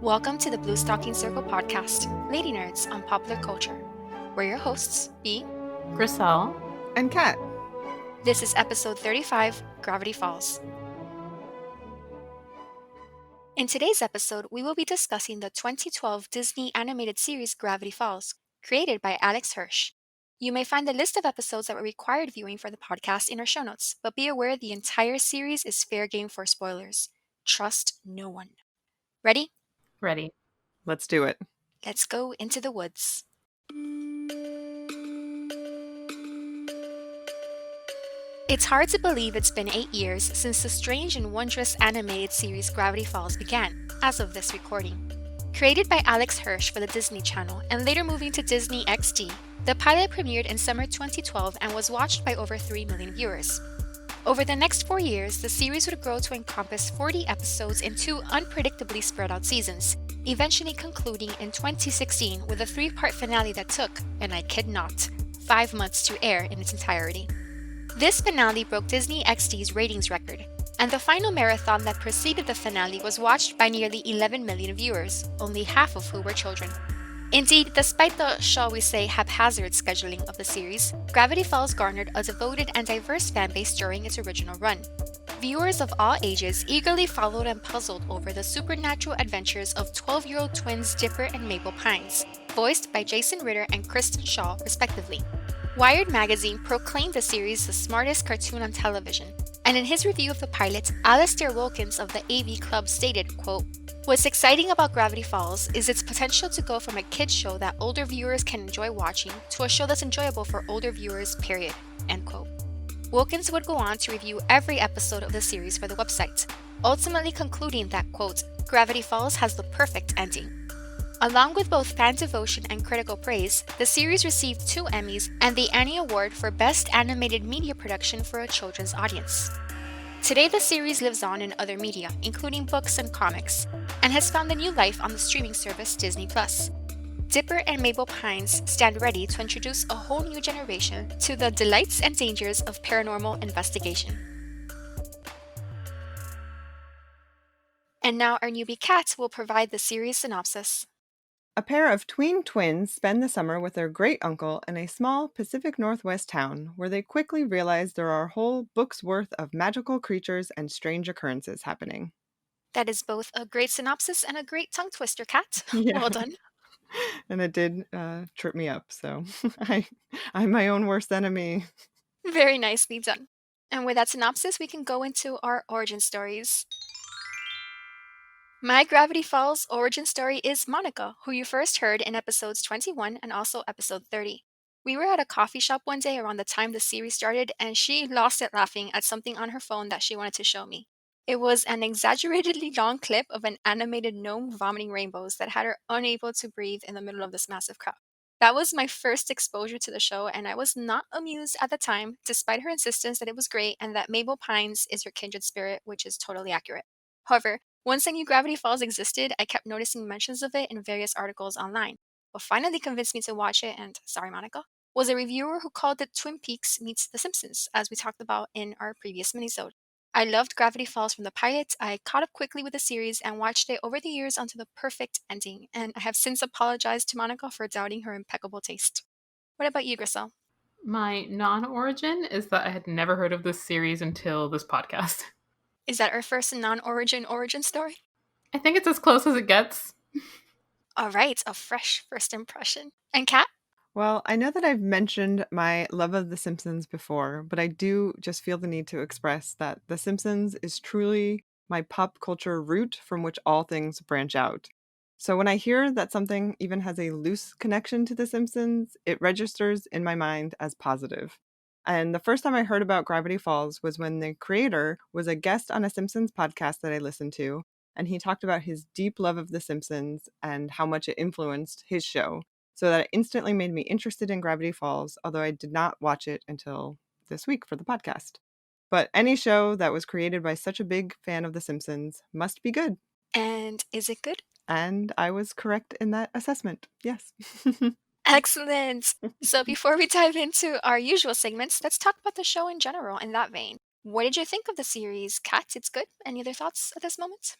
Welcome to the Bluestocking Circle podcast, Lady Nerds on Popular Culture. We're your hosts, B. Grisel. And Kat. This is episode 35, Gravity Falls. In today's episode, we will be discussing the 2012 Disney animated series Gravity Falls, created by Alex Hirsch. You may find the list of episodes that were required viewing for the podcast in our show notes, but be aware the entire series is fair game for spoilers. Trust no one. Ready? Ready. Let's do it. Let's go into the woods. It's hard to believe it's been 8 years since the strange and wondrous animated series Gravity Falls began, as of this recording. Created by Alex Hirsch for the Disney Channel and later moving to Disney XD, the pilot premiered in summer 2012 and was watched by over 3 million viewers. Over the next 4 years, the series would grow to encompass 40 episodes in 2 unpredictably spread out seasons, eventually concluding in 2016 with a 3-part finale that took, and I kid not, 5 months to air in its entirety. This finale broke Disney XD's ratings record, and the final marathon that preceded the finale was watched by nearly 11 million viewers, only half of who were children. Indeed, despite the, shall we say, haphazard scheduling of the series, Gravity Falls garnered a devoted and diverse fanbase during its original run. Viewers of all ages eagerly followed and puzzled over the supernatural adventures of 12-year-old twins Dipper and Mabel Pines, voiced by Jason Ritter and Kristen Shaw, respectively. Wired magazine proclaimed the series the smartest cartoon on television, and in his review of the pilot, Alastair Wilkins of the AV Club stated, quote, "What's exciting about Gravity Falls is its potential to go from a kids show that older viewers can enjoy watching to a show that's enjoyable for older viewers, period," end quote. Wilkins would go on to review every episode of the series for the website, ultimately concluding that, quote, "Gravity Falls has the perfect ending." Along with both fan devotion and critical praise, the series received 2 Emmys and the Annie Award for Best Animated Media Production for a Children's Audience. Today, the series lives on in other media, including books and comics, and has found a new life on the streaming service Disney+. Dipper and Mabel Pines stand ready to introduce a whole new generation to the delights and dangers of paranormal investigation. And now our newbie Kat will provide the series synopsis. A pair of tween twins spend the summer with their great uncle in a small Pacific Northwest town where they quickly realize there are a whole book's worth of magical creatures and strange occurrences happening. That is both a great synopsis and a great tongue twister, Kat. Yeah. Well done. And it did trip me up, so I'm my own worst enemy. Very nicely done. And with that synopsis, we can go into our origin stories. My Gravity Falls origin story is Monica, who you first heard in episodes 21 and also episode 30. We were at a coffee shop one day around the time the series started, and she lost it laughing at something on her phone that she wanted to show me. It was an exaggeratedly long clip of an animated gnome vomiting rainbows that had her unable to breathe in the middle of this massive crowd. That was my first exposure to the show, and I was not amused at the time, despite her insistence that it was great and that Mabel Pines is her kindred spirit, which is totally accurate. However, once I knew Gravity Falls existed, I kept noticing mentions of it in various articles online. What finally convinced me to watch it, and sorry Monica, was a reviewer who called it Twin Peaks meets The Simpsons, as we talked about in our previous minisode. I loved Gravity Falls from the pilot, I caught up quickly with the series and watched it over the years until the perfect ending, and I have since apologized to Monica for doubting her impeccable taste. What about you, Grisel? My non-origin is that I had never heard of this series until this podcast. Is that our first non-origin origin story? I think it's as close as it gets. All right, a fresh first impression. And Kat? Well, I know that I've mentioned my love of The Simpsons before, but I do just feel the need to express that The Simpsons is truly my pop culture root from which all things branch out. So when I hear that something even has a loose connection to The Simpsons, it registers in my mind as positive. And the first time I heard about Gravity Falls was when the creator was a guest on a Simpsons podcast that I listened to, and he talked about his deep love of The Simpsons and how much it influenced his show. So that instantly made me interested in Gravity Falls, although I did not watch it until this week for the podcast. But any show that was created by such a big fan of The Simpsons must be good. And is it good? And I was correct in that assessment. Yes. Excellent! So before we dive into our usual segments, let's talk about the show in general in that vein. What did you think of the series? Kat, it's good. Any other thoughts at this moment?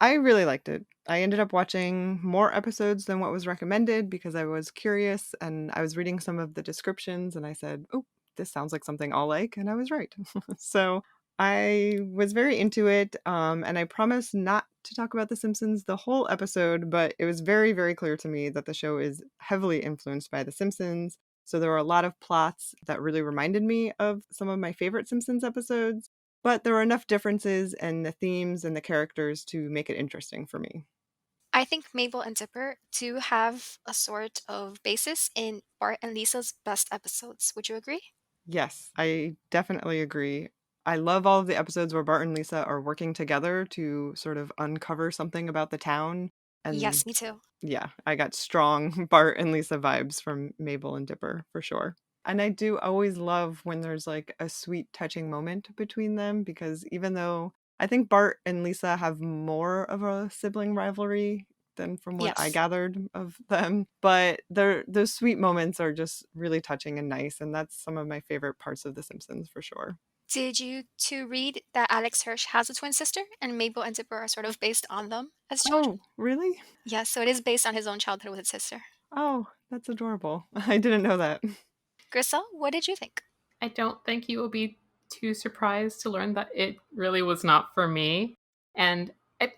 I really liked it. I ended up watching more episodes than what was recommended because I was curious and I was reading some of the descriptions and I said, "Oh, this sounds like something I'll like," and I was right. So I was very into it, and I promised not to talk about The Simpsons the whole episode, but it was very, very clear to me that the show is heavily influenced by The Simpsons. So there were a lot of plots that really reminded me of some of my favorite Simpsons episodes. But there were enough differences in the themes and the characters to make it interesting for me. I think Mabel and Dipper do have a sort of basis in Bart and Lisa's best episodes. Would you agree? Yes, I definitely agree. I love all of the episodes where Bart and Lisa are working together to sort of uncover something about the town. And Yes, me too. yeah, I got strong Bart and Lisa vibes from Mabel and Dipper for sure. And I do always love when there's like a sweet, touching moment between them because even though I think Bart and Lisa have more of a sibling rivalry than from what I Yes. gathered of them, but those sweet moments are just really touching and nice, and that's some of my favorite parts of The Simpsons for sure. Did you two read that Alex Hirsch has a twin sister and Mabel and Dipper are sort of based on them as children? Oh, really? Yes, so it is based on his own childhood with his sister. Oh, that's adorable. I didn't know that. Grisel, what did you think? I don't think you will be too surprised to learn that it really was not for me. And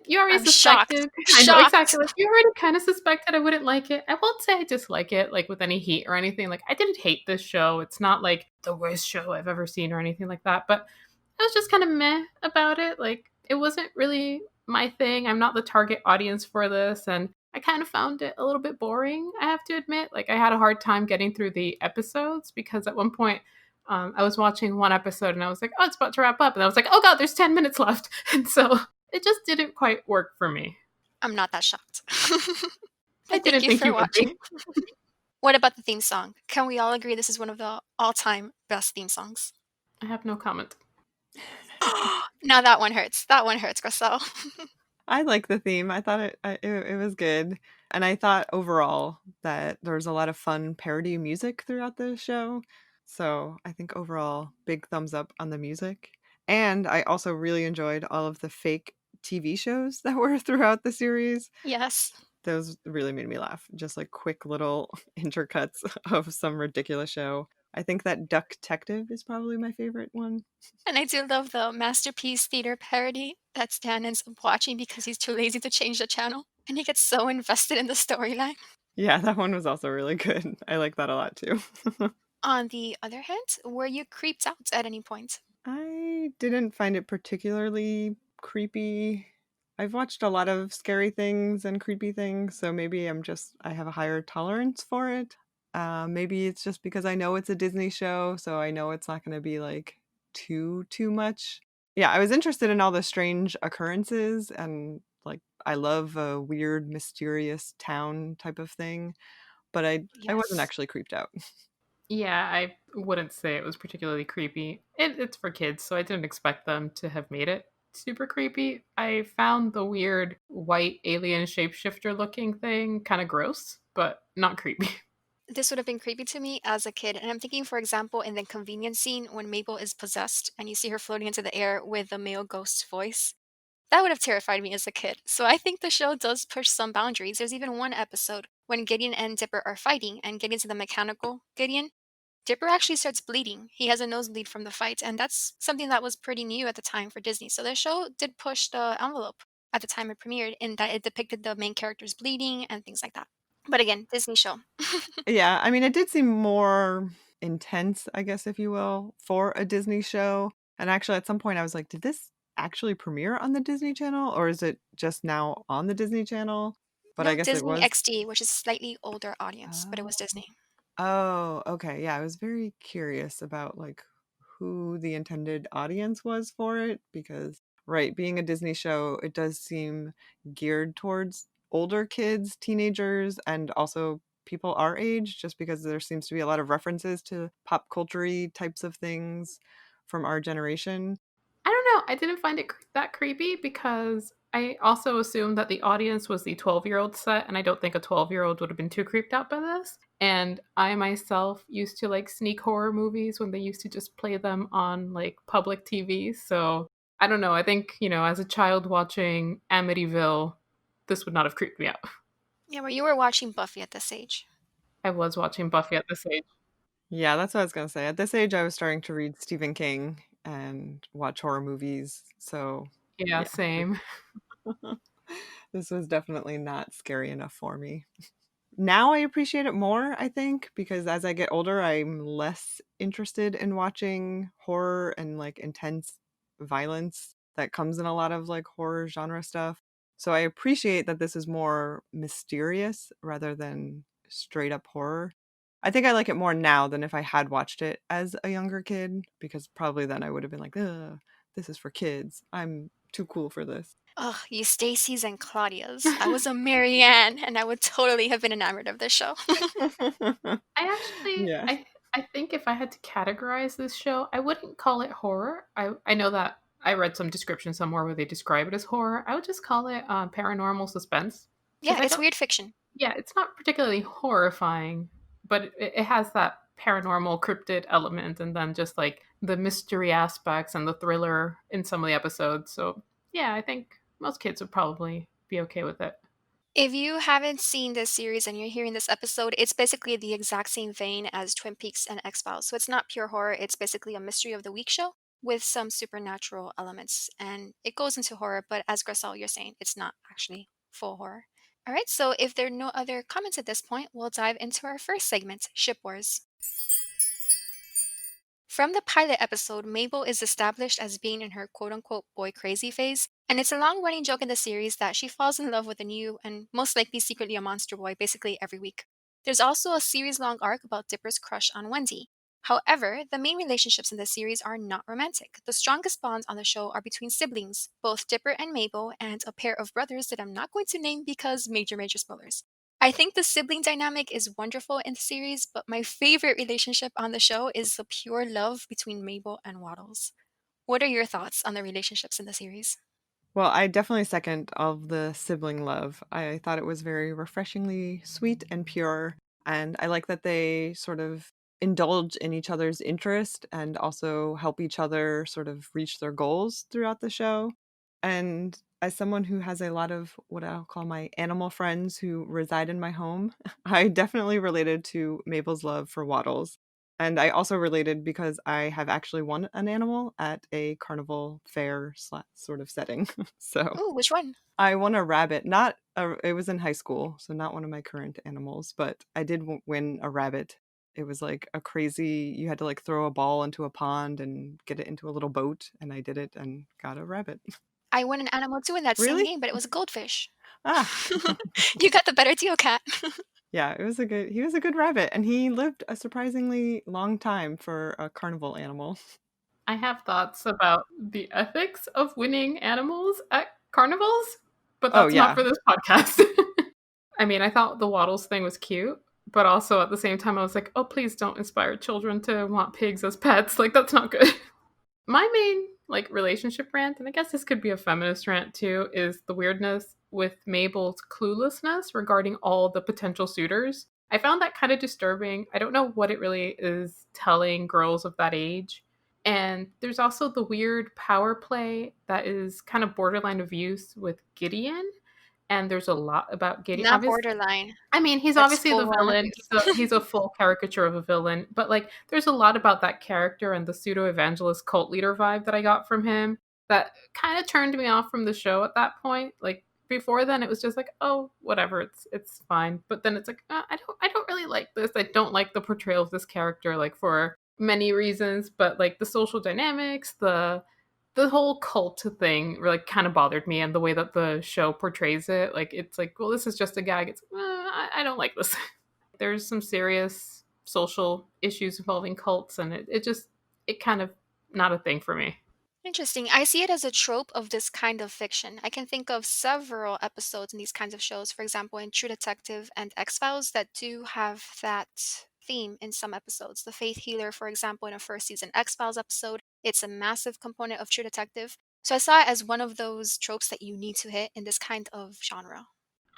you already I'm shocked. suspected. I know Shocked. exactly. Like you already kind of suspected I wouldn't like it. I won't say I dislike it, like with any heat or anything. Like I didn't hate this show. It's not like the worst show I've ever seen or anything like that. But I was just kind of meh about it. Like it wasn't really my thing. I'm not the target audience for this, and I kind of found it a little bit boring. I have to admit. Like I had a hard time getting through the episodes because at one point I was watching one episode and I was like, oh, it's about to wrap up. And I was like, oh, God, there's 10 minutes left. And so it just didn't quite work for me. I'm not that shocked. I But thank didn't you think for you would watching. be. What about the theme song? Can we all agree this is one of the all-time best theme songs? I have no comment. Now that one hurts. That one hurts, Grisel. I like the theme. I thought it was good. And I thought overall that there was a lot of fun parody music throughout the show. So I think overall, big thumbs up on the music. And I also really enjoyed all of the fake TV shows that were throughout the series. Yes. Those really made me laugh. Just like quick little intercuts of some ridiculous show. I think that Duck Detective is probably my favorite one. And I do love the Masterpiece Theater parody that Stan ends up watching because he's too lazy to change the channel. And he gets so invested in the storyline. Yeah, that one was also really good. I like that a lot too. On the other hand, were you creeped out at any point? I didn't find it particularly creepy. I've watched a lot of scary things and creepy things, so maybe I have a higher tolerance for it. Maybe it's just because I know it's a Disney show, so I know it's not going to be like too much. Yeah, I was interested in all the strange occurrences and like I love a weird, mysterious town type of thing, but I wasn't Yes. actually creeped out. Yeah, I wouldn't say it was particularly creepy. It's for kids, so I didn't expect them to have made it super creepy. I found the weird white alien shapeshifter looking thing kind of gross, but not creepy. This would have been creepy to me as a kid. And I'm thinking, for example, in the convenience scene when Mabel is possessed and you see her floating into the air with a male ghost's voice. That would have terrified me as a kid. So I think the show does push some boundaries. There's even one episode when Gideon and Dipper are fighting and Gideon's in the mechanical Gideon. Dipper actually starts bleeding. He has a nosebleed from the fight, and that's something that was pretty new at the time for Disney. So the show did push the envelope at the time it premiered in that it depicted the main characters bleeding and things like that. But again, Disney show. Yeah, I mean, it did seem more intense, I guess, if you will, for a Disney show. And actually, at some point, I was like, did this actually premiere on the Disney Channel or is it just now on the Disney Channel? But I No, guess it Disney was. XD, which is slightly older audience, but it was Oh. Disney. Oh, okay. Yeah, I was very curious about like who the intended audience was for it because right, being a Disney show, it does seem geared towards older kids, teenagers, and also people our age just because there seems to be a lot of references to pop culture types of things from our generation. I don't know. I didn't find it that creepy because I also assumed that the audience was the 12-year-old set, and I don't think a 12-year-old would have been too creeped out by this. And I myself used to like sneak horror movies when they used to just play them on like public TV. So I don't know. I think, as a child watching Amityville, this would not have creeped me out. Yeah, well, you were watching Buffy at this age. I was watching Buffy at this age. Yeah, that's what I was gonna say. At this age, I was starting to read Stephen King and watch horror movies. So, Yeah, yeah, same. this was definitely not scary enough for me. Now I appreciate it more, I think, because as I get older, I'm less interested in watching horror and like intense violence that comes in a lot of like horror genre stuff. So I appreciate that this is more mysterious rather than straight up horror. I think I like it more now than if I had watched it as a younger kid, because probably then I would have been like, ugh, this is for kids. I'm too cool for this. Ugh, you Stacy's and Claudia's. I was a Marianne, and I would totally have been enamored of this show. I actually, Yeah. I think if I had to categorize this show, I wouldn't call it horror. I know that I read some description somewhere where they describe it as horror. I would just call it paranormal suspense because Yeah, I it's don't. weird fiction. Yeah, it's not particularly horrifying, but it has that paranormal cryptid element, and then just like the mystery aspects and the thriller in some of the episodes. So yeah, I think most kids would probably be okay with it. If you haven't seen this series and you're hearing this episode, it's basically the exact same vein as Twin Peaks and X-Files. So it's not pure horror, it's basically a mystery of the week show with some supernatural elements. And it goes into horror, but as Gracel, you're saying, it's not actually full horror. All right, so if there are no other comments at this point, we'll dive into our first segment, Ship Wars. From the pilot episode, Mabel is established as being in her quote unquote boy crazy phase, and it's a long running joke in the series that she falls in love with a new and most likely secretly a monster boy basically every week. There's also a series long arc about Dipper's crush on Wendy. However, the main relationships in the series are not romantic. The strongest bonds on the show are between siblings, both Dipper and Mabel, and a pair of brothers that I'm not going to name because major spoilers. I think the sibling dynamic is wonderful in the series, but my favorite relationship on the show is the pure love between Mabel and Waddles. What are your thoughts on the relationships in the series? Well, I definitely second all of the sibling love. I thought it was very refreshingly sweet and pure. And I like that they sort of indulge in each other's interest and also help each other sort of reach their goals throughout the show. And as someone who has a lot of what I'll call my animal friends who reside in my home, I definitely related to Mabel's love for Waddles. And I also related because I have actually won an animal at a carnival fair sort of setting. So Ooh, which one? I won a rabbit. Not a, it was in high school, so not one of my current animals, but I did win a rabbit. It was like a crazy, you had to like throw a ball into a pond and get it into a little boat, and I did it and got a rabbit. I won an animal too in that same Really? game, but it was a goldfish. Ah. You got the better deal, Cat. Yeah, he was a good rabbit, and he lived a surprisingly long time for a carnival animal. I have thoughts about the ethics of winning animals at carnivals, but Oh that's not yeah. for this podcast. I mean, I thought the Waddles thing was cute, but also at the same time, I was like, oh, please don't inspire children to want pigs as pets. Like, that's not good. My main like relationship rant, and I guess this could be a feminist rant too, is the weirdness with Mabel's cluelessness regarding all the potential suitors. I found that kind of disturbing. I don't know what it really is telling girls of that age. And there's also the weird power play that is kind of borderline abuse with Gideon. And there's a lot about Gideon. Not Obviously, borderline. I mean, he's That's obviously full the on villain. abuse. He's a full caricature of a villain, but like, there's a lot about that character and the pseudo evangelist cult leader vibe that I got from him that kind of turned me off from the show at that point. Like before then, it was just like, oh, whatever, it's fine. But then it's like, I don't really like this. I don't like the portrayal of this character, like for many reasons, but like the social dynamics, the whole cult thing like kind of bothered me, and the way that the show portrays it, like it's like, well, this is just a gag. It's I don't like this. There's some serious social issues involving cults, and it just it kind of not a thing for me. Interesting. I see it as a trope of this kind of fiction. I can think of several episodes in these kinds of shows, for example, in True Detective and X-Files, that do have that theme in some episodes. The Faith Healer, for example, in a first season X-Files episode, it's a massive component of True Detective. So I saw it as one of those tropes that you need to hit in this kind of genre.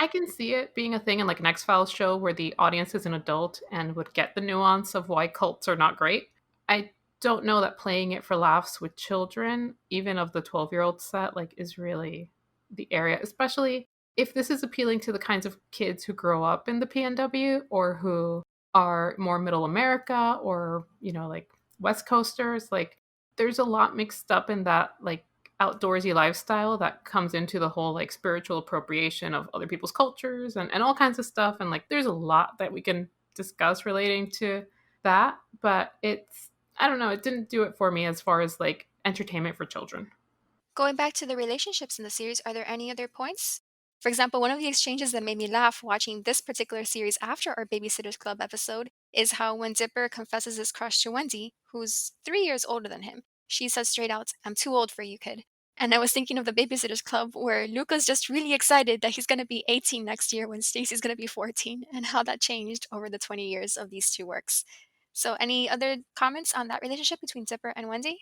I can see it being a thing in like an X-Files show where the audience is an adult and would get the nuance of why cults are not great. I don't know that playing it for laughs with children, even of the 12-year-old set, like, is really the area, especially if this is appealing to the kinds of kids who grow up in the PNW or who are more middle America or, like West Coasters. Like, there's a lot mixed up in that, like, outdoorsy lifestyle that comes into the whole, like, spiritual appropriation of other people's cultures and all kinds of stuff. And, like, there's a lot that we can discuss relating to that, but I don't know, it didn't do it for me as far as like entertainment for children. Going back to the relationships in the series, are there any other points? For example, one of the exchanges that made me laugh watching this particular series after our Babysitters Club episode is how when Dipper confesses his crush to Wendy, who's 3 years older than him, she says straight out, "I'm too old for you, kid." And I was thinking of the Babysitters Club where Luca's just really excited that he's going to be 18 next year when Stacy's going to be 14, and how that changed over the 20 years of these two works. So, any other comments on that relationship between Dipper and Wendy?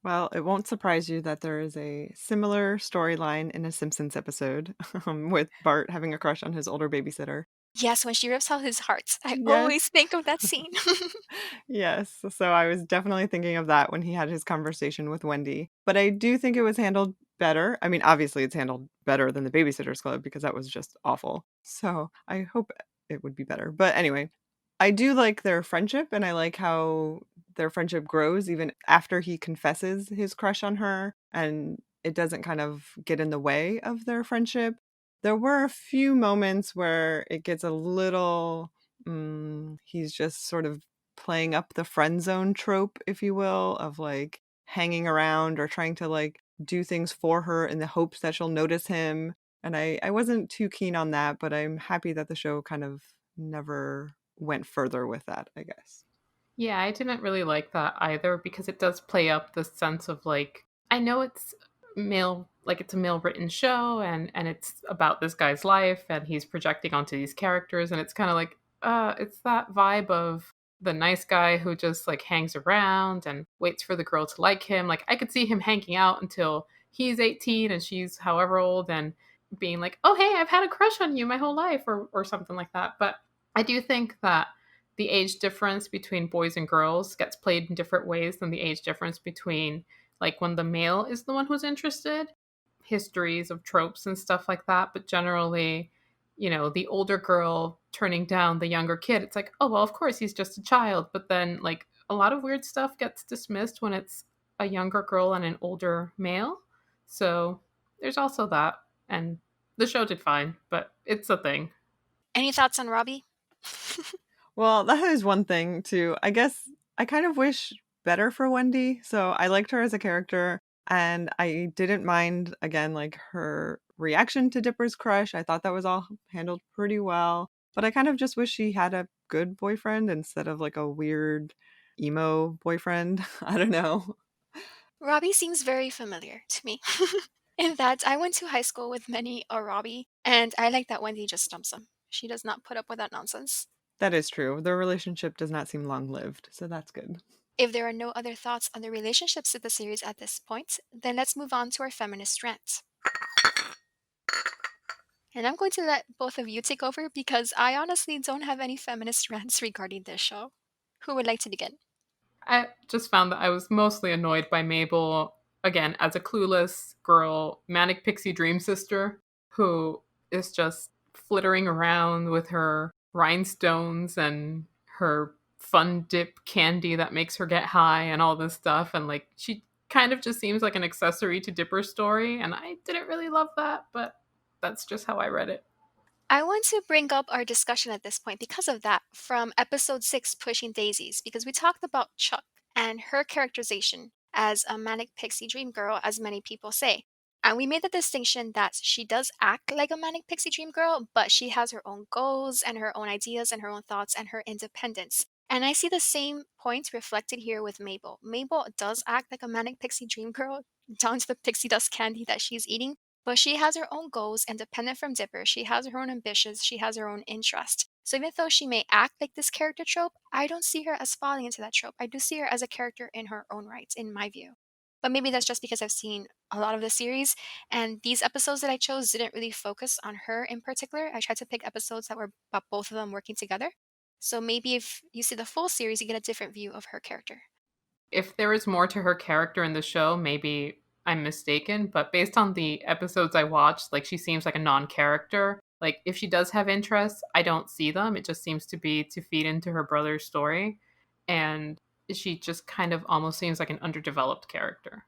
Well, it won't surprise you that there is a similar storyline in a Simpsons episode with Bart having a crush on his older babysitter. Yes, when she rips out his heart. I Yes. always think of that scene. Yes. So I was definitely thinking of that when he had his conversation with Wendy. But I do think it was handled better. I mean, obviously, it's handled better than the Babysitters Club because that was just awful. So I hope it would be better. But anyway, I do like their friendship and I like how their friendship grows even after he confesses his crush on her and it doesn't kind of get in the way of their friendship. There were a few moments where it gets a little, he's just sort of playing up the friend zone trope, if you will, of like hanging around or trying to like do things for her in the hopes that she'll notice him. And I wasn't too keen on that, but I'm happy that the show kind of never went further with that, I guess. Yeah, I didn't really like that either because it does play up the sense of like, I know it's male, like it's a male written show and it's about this guy's life and he's projecting onto these characters and it's kind of like it's that vibe of the nice guy who just like hangs around and waits for the girl to like him. Like I could see him hanging out until he's 18 and she's however old and being like, "Oh, hey, I've had a crush on you my whole life," or something like that. But I do think that the age difference between boys and girls gets played in different ways than the age difference between like when the male is the one who's interested, histories of tropes and stuff like that. But generally, the older girl turning down the younger kid, it's like, oh, well, of course he's just a child. But then, like, a lot of weird stuff gets dismissed when it's a younger girl and an older male. So there's also that. And the show did fine, but it's a thing. Any thoughts on Robbie? Well, that is one thing too. I guess I kind of wish better for Wendy. So I liked her as a character and I didn't mind again like her reaction to Dipper's crush. I thought that was all handled pretty well. But I kind of just wish she had a good boyfriend instead of like a weird emo boyfriend. I don't know. Robbie seems very familiar to me. In that, I went to high school with many a Robbie, and I like that Wendy just stumps him. She does not put up with that nonsense. That is true. Their relationship does not seem long-lived, so that's good. If there are no other thoughts on the relationships of the series at this point, then let's move on to our feminist rant. And I'm going to let both of you take over because I honestly don't have any feminist rants regarding this show. Who would like to begin? I just found that I was mostly annoyed by Mabel, again, as a clueless girl, manic pixie dream sister, who is just flittering around with her rhinestones and her fun dip candy that makes her get high and all this stuff. And like, she kind of just seems like an accessory to Dipper's story. And I didn't really love that, but that's just how I read it. I want to bring up our discussion at this point because of that from episode 6, Pushing Daisies, because we talked about Chuck and her characterization as a manic pixie dream girl, as many people say. And we made the distinction that she does act like a manic pixie dream girl, but she has her own goals and her own ideas and her own thoughts and her independence. And I see the same point reflected here with Mabel. Mabel does act like a manic pixie dream girl, down to the pixie dust candy that she's eating, but she has her own goals, independent from Dipper. She has her own ambitions. She has her own interest. So even though she may act like this character trope, I don't see her as falling into that trope. I do see her as a character in her own right, in my view. But maybe that's just because I've seen a lot of the series, and these episodes that I chose didn't really focus on her in particular. I tried to pick episodes that were about both of them working together. So maybe if you see the full series, you get a different view of her character. If there is more to her character in the show, maybe I'm mistaken, but based on the episodes I watched, like she seems like a non-character. Like if she does have interests, I don't see them. It just seems to be to feed into her brother's story. And she just kind of almost seems like an underdeveloped character.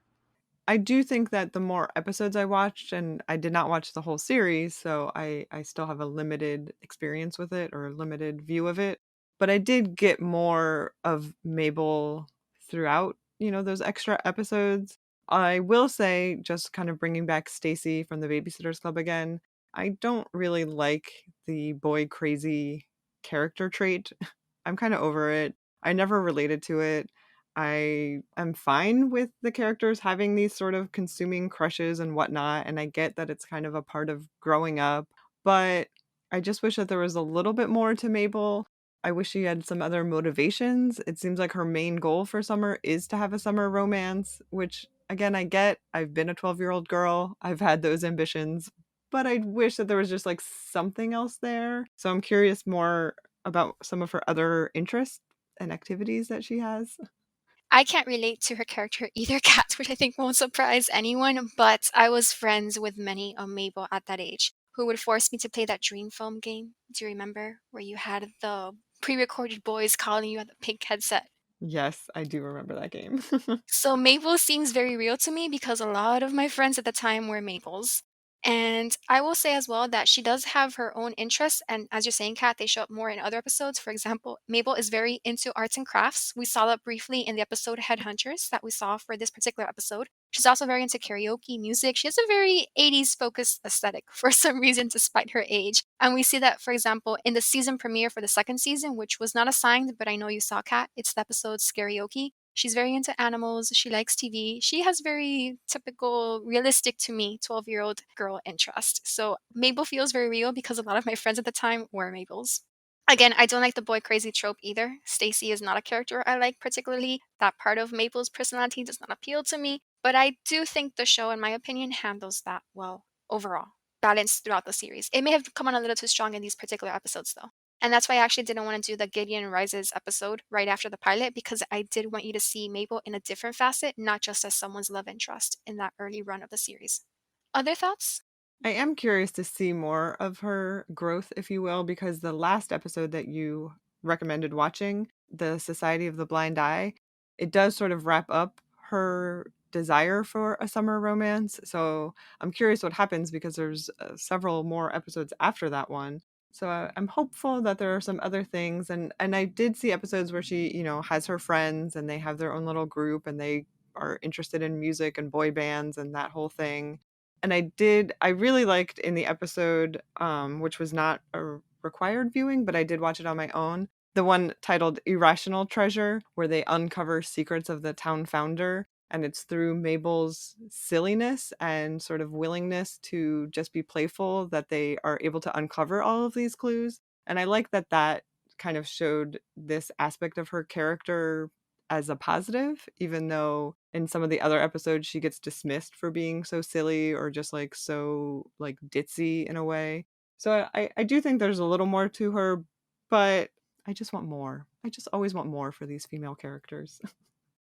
I do think that the more episodes I watched, and I did not watch the whole series, so I still have a limited experience with it or a limited view of it. But I did get more of Mabel throughout, those extra episodes. I will say, just kind of bringing back Stacy from the Babysitters Club again, I don't really like the boy crazy character trait. I'm kind of over it. I never related to it. I am fine with the characters having these sort of consuming crushes and whatnot, and I get that it's kind of a part of growing up, but I just wish that there was a little bit more to Mabel. I wish she had some other motivations. It seems like her main goal for summer is to have a summer romance, which again, I get. I've been a 12-year-old girl. I've had those ambitions, but I wish that there was just like something else there. So I'm curious more about some of her other interests and activities that she has. I can't relate to her character either, Kat, which I think won't surprise anyone, but I was friends with many a Mabel at that age who would force me to play that dream film game. Do you remember? Where you had the pre recorded boys calling you at the pink headset. Yes, I do remember that game. So Mabel seems very real to me because a lot of my friends at the time were Mabels. And I will say as well that she does have her own interests. And as you're saying, Kat, they show up more in other episodes. For example, Mabel is very into arts and crafts. We saw that briefly in the episode Headhunters that we saw for this particular episode. She's also very into karaoke, music. She has a very 80s focused aesthetic for some reason, despite her age. And we see that, for example, in the season premiere for the second season, which was not assigned, but I know you saw, Kat, it's the episode Karaoke. She's very into animals. She likes TV. She has very typical, realistic to me, 12-year-old girl interest. So Mabel feels very real because a lot of my friends at the time were Mabels. Again, I don't like the boy crazy trope either. Stacy is not a character I like particularly. That part of Mabel's personality does not appeal to me. But I do think the show, in my opinion, handles that well overall, balanced throughout the series. It may have come on a little too strong in these particular episodes, though. And that's why I actually didn't want to do the Gideon Rises episode right after the pilot because I did want you to see Mabel in a different facet, not just as someone's love interest in that early run of the series. Other thoughts? I am curious to see more of her growth, if you will, because the last episode that you recommended watching, The Society of the Blind Eye, it does sort of wrap up her desire for a summer romance. So I'm curious what happens because there's several more episodes after that one. So I'm hopeful that there are some other things, and I did see episodes where she, has her friends and they have their own little group and they are interested in music and boy bands and that whole thing. And I really liked in the episode, which was not a required viewing, but I did watch it on my own, the one titled Irrational Treasure, where they uncover secrets of the town founder. And it's through Mabel's silliness and sort of willingness to just be playful that they are able to uncover all of these clues. And I like that that kind of showed this aspect of her character as a positive, even though in some of the other episodes she gets dismissed for being so silly or just like so like ditzy in a way. So I do think there's a little more to her, but I just want more. I just always want more for these female characters.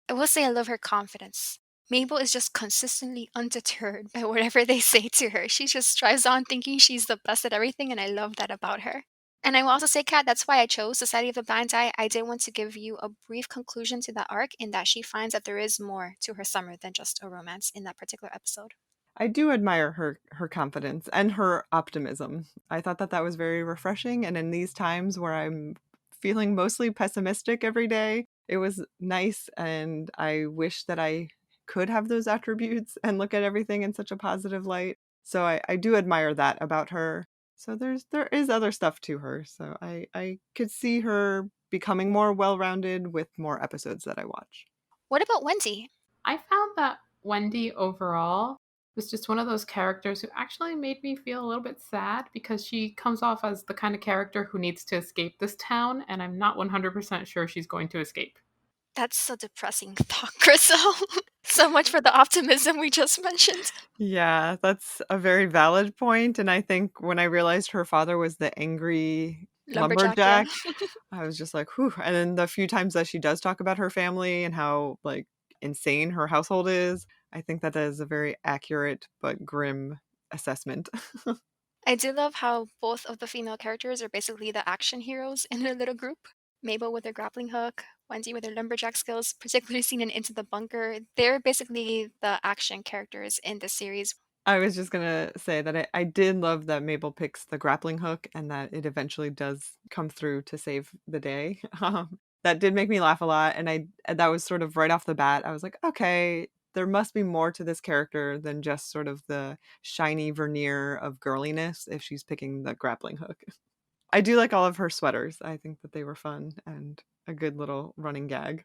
I will say I love her confidence. Mabel is just consistently undeterred by whatever they say to her. She just drives on thinking she's the best at everything, and I love that about her. And I will also say, Kat, that's why I chose Society of the Blind Eye. I did want to give you a brief conclusion to that arc in that she finds that there is more to her summer than just a romance in that particular episode. I do admire her confidence and her optimism. I thought that that was very refreshing, and in these times where I'm feeling mostly pessimistic every day, it was nice, and I wish that I could have those attributes and look at everything in such a positive light. So I do admire that about her. So there is other stuff to her. So I could see her becoming more well-rounded with more episodes that I watch. What about Wendy? I found that Wendy overall was just one of those characters who actually made me feel a little bit sad because she comes off as the kind of character who needs to escape this town, and I'm not 100% sure she's going to escape. That's so depressing thought, Crystal. So much for the optimism we just mentioned. Yeah, that's a very valid point, and I think when I realized her father was the angry Lumberjack, yeah. lumberjack. I was just like, whew. And then the few times that she does talk about her family and how like insane her household is, I think that is a very accurate but grim assessment. I do love how both of the female characters are basically the action heroes in their little group. Mabel with her grappling hook, Wendy with her lumberjack skills, particularly seen in Into the Bunker. They're basically the action characters in the series. I was just gonna say that I did love that Mabel picks the grappling hook and that it eventually does come through to save the day. That did make me laugh a lot, and that was sort of right off the bat. I was like, okay, there must be more to this character than just sort of the shiny veneer of girliness if she's picking the grappling hook. I do like all of her sweaters. I think that they were fun and a good little running gag.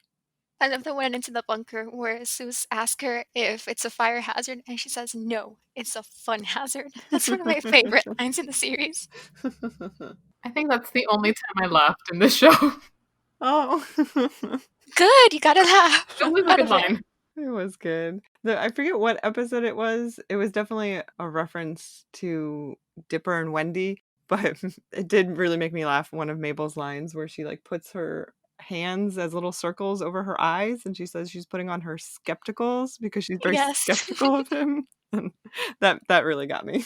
I love the one Into the Bunker where Seuss asks her if it's a fire hazard, and she says, no, it's a fun hazard. That's one of my favorite lines in the series. I think that's the only time I laughed in this show. Oh. Good, you gotta laugh. It I'm was a proud good of it. line. It was good. I forget what episode it was. It was definitely a reference to Dipper and Wendy, but it did really make me laugh. One of Mabel's lines where she like puts her hands as little circles over her eyes and she says she's putting on her skepticals because she's very Yes. skeptical of him. And that really got me.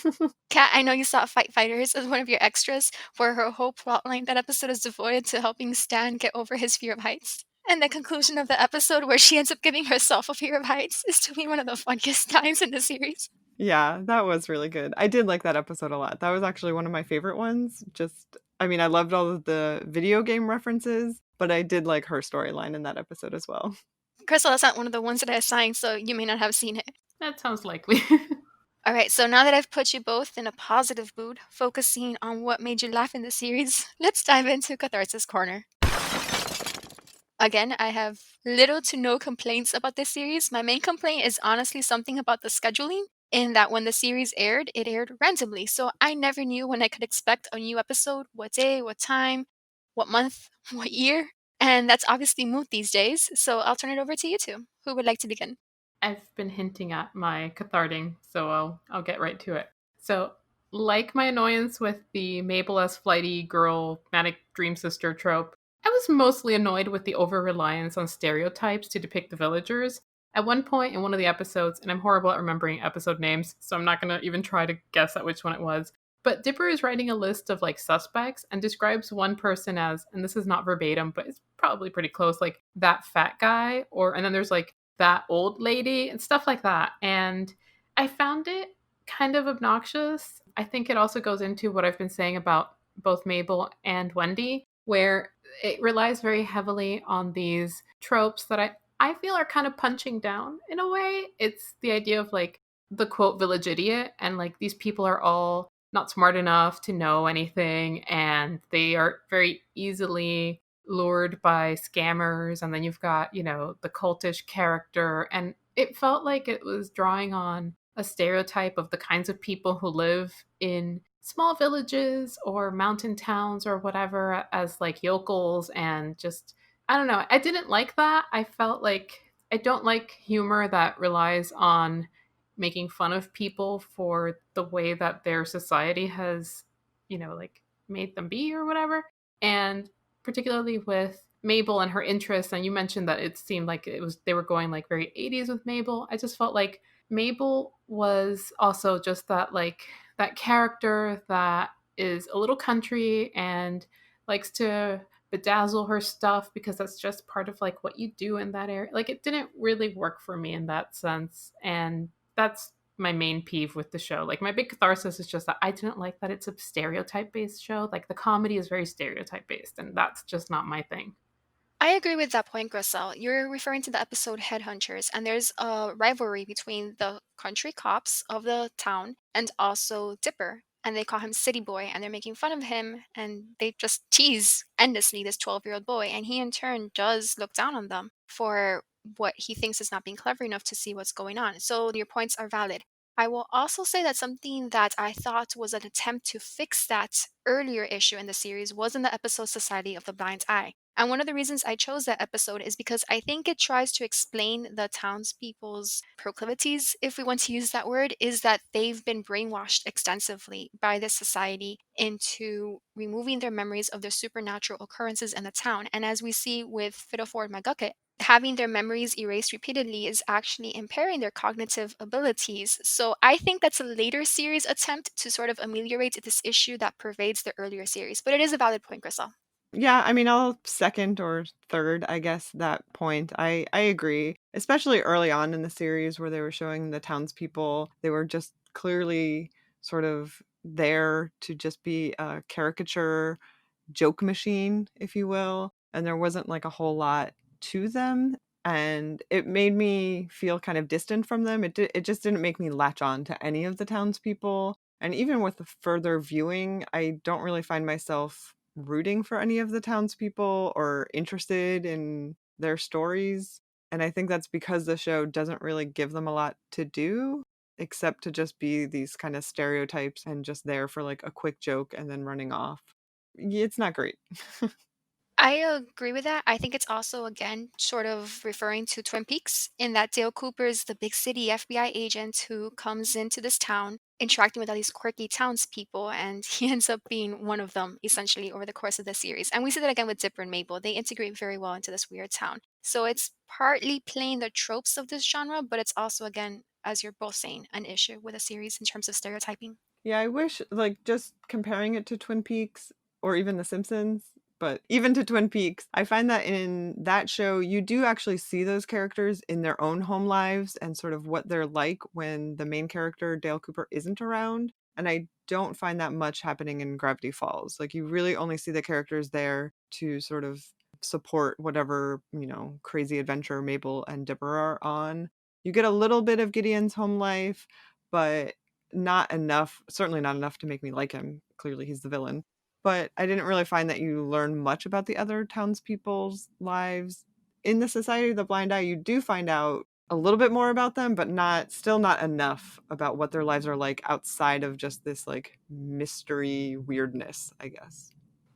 Kat, I know you saw Fight Fighters as one of your extras, where her whole plotline that episode is devoted to helping Stan get over his fear of heights. And the conclusion of the episode, where she ends up giving herself a fear of heights, is to me one of the funniest times in the series. Yeah, that was really good. I did like that episode a lot. That was actually one of my favorite ones. Just, I mean, I loved all of the video game references, but I did like her storyline in that episode as well. Crystal, that's not one of the ones that I assigned, so you may not have seen it. That sounds likely. All right, so now that I've put you both in a positive mood, focusing on what made you laugh in the series, let's dive into Catharsis Corner. Again, I have little to no complaints about this series. My main complaint is honestly something about the scheduling, in that when the series aired, it aired randomly. So I never knew when I could expect a new episode, what day, what time, what month, what year. And that's obviously moot these days. So I'll turn it over to you two. Who would like to begin? I've been hinting at my catharting, so I'll get right to it. So, like my annoyance with the Mabel as flighty girl manic dream sister trope, I was mostly annoyed with the over reliance on stereotypes to depict the villagers. At one point in one of the episodes, and I'm horrible at remembering episode names, so I'm not gonna even try to guess at which one it was. But Dipper is writing a list of like suspects and describes one person as, and this is not verbatim, but it's probably pretty close, like that fat guy, and then there's like that old lady and stuff like that. And I found it kind of obnoxious. I think it also goes into what I've been saying about both Mabel and Wendy, where it relies very heavily on these tropes that I feel are kind of punching down in a way. It's the idea of like the quote village idiot, and like these people are all not smart enough to know anything, and they are very easily lured by scammers. And then you've got, the cultish character, and it felt like it was drawing on a stereotype of the kinds of people who live in small villages or mountain towns or whatever as like yokels. And just, I don't know, I didn't like that. I felt like I don't like humor that relies on making fun of people for the way that their society has, like made them be or whatever. And particularly with Mabel and her interests, and you mentioned that it seemed like they were going like very 80s with Mabel. I just felt like Mabel was also just that character that is a little country and likes to bedazzle her stuff because that's just part of like what you do in that area. Like it didn't really work for me in that sense, and that's my main peeve with the show. Like my big catharsis is just that I didn't like that it's a stereotype based show. Like the comedy is very stereotype based, and that's just not my thing. I agree with that point, Grisel. You're referring to the episode Headhunters, and there's a rivalry between the country cops of the town and also Dipper. And they call him City Boy, and they're making fun of him, and they just tease endlessly this 12-year-old boy. And he, in turn, does look down on them for what he thinks is not being clever enough to see what's going on. So your points are valid. I will also say that something that I thought was an attempt to fix that earlier issue in the series was in the episode Society of the Blind Eye. And one of the reasons I chose that episode is because I think it tries to explain the townspeople's proclivities, if we want to use that word, is that they've been brainwashed extensively by this society into removing their memories of the supernatural occurrences in the town. And as we see with Fiddleford McGucket, having their memories erased repeatedly is actually impairing their cognitive abilities. So I think that's a later series attempt to sort of ameliorate this issue that pervades the earlier series. But it is a valid point, Grisel. Yeah, I mean, I'll second or third, I guess, that point. I agree, especially early on in the series where they were showing the townspeople. They were just clearly sort of there to just be a caricature joke machine, if you will, and there wasn't like a whole lot to them. And it made me feel kind of distant from them. It just didn't make me latch on to any of the townspeople. And even with the further viewing, I don't really find myself rooting for any of the townspeople or interested in their stories. And I think that's because the show doesn't really give them a lot to do except to just be these kind of stereotypes and just there for like a quick joke and then running off. It's not great. I agree with that. I think it's also, again, sort of referring to Twin Peaks in that Dale Cooper is the big city FBI agent who comes into this town interacting with all these quirky townspeople, and he ends up being one of them essentially over the course of the series. And we see that again with Dipper and Mabel. They integrate very well into this weird town. So it's partly playing the tropes of this genre, but it's also, again, as you're both saying, an issue with a series in terms of stereotyping. Yeah, I wish, like, just comparing it to Twin Peaks or even The Simpsons, but even to Twin Peaks, I find that in that show, you do actually see those characters in their own home lives and sort of what they're like when the main character, Dale Cooper, isn't around. And I don't find that much happening in Gravity Falls. Like, you really only see the characters there to sort of support whatever, crazy adventure Mabel and Dipper are on. You get a little bit of Gideon's home life, but not enough, certainly not enough to make me like him. Clearly, he's the villain. But I didn't really find that you learn much about the other townspeople's lives. In the Society of the Blind Eye, you do find out a little bit more about them, but still not enough about what their lives are like outside of just this like mystery weirdness, I guess.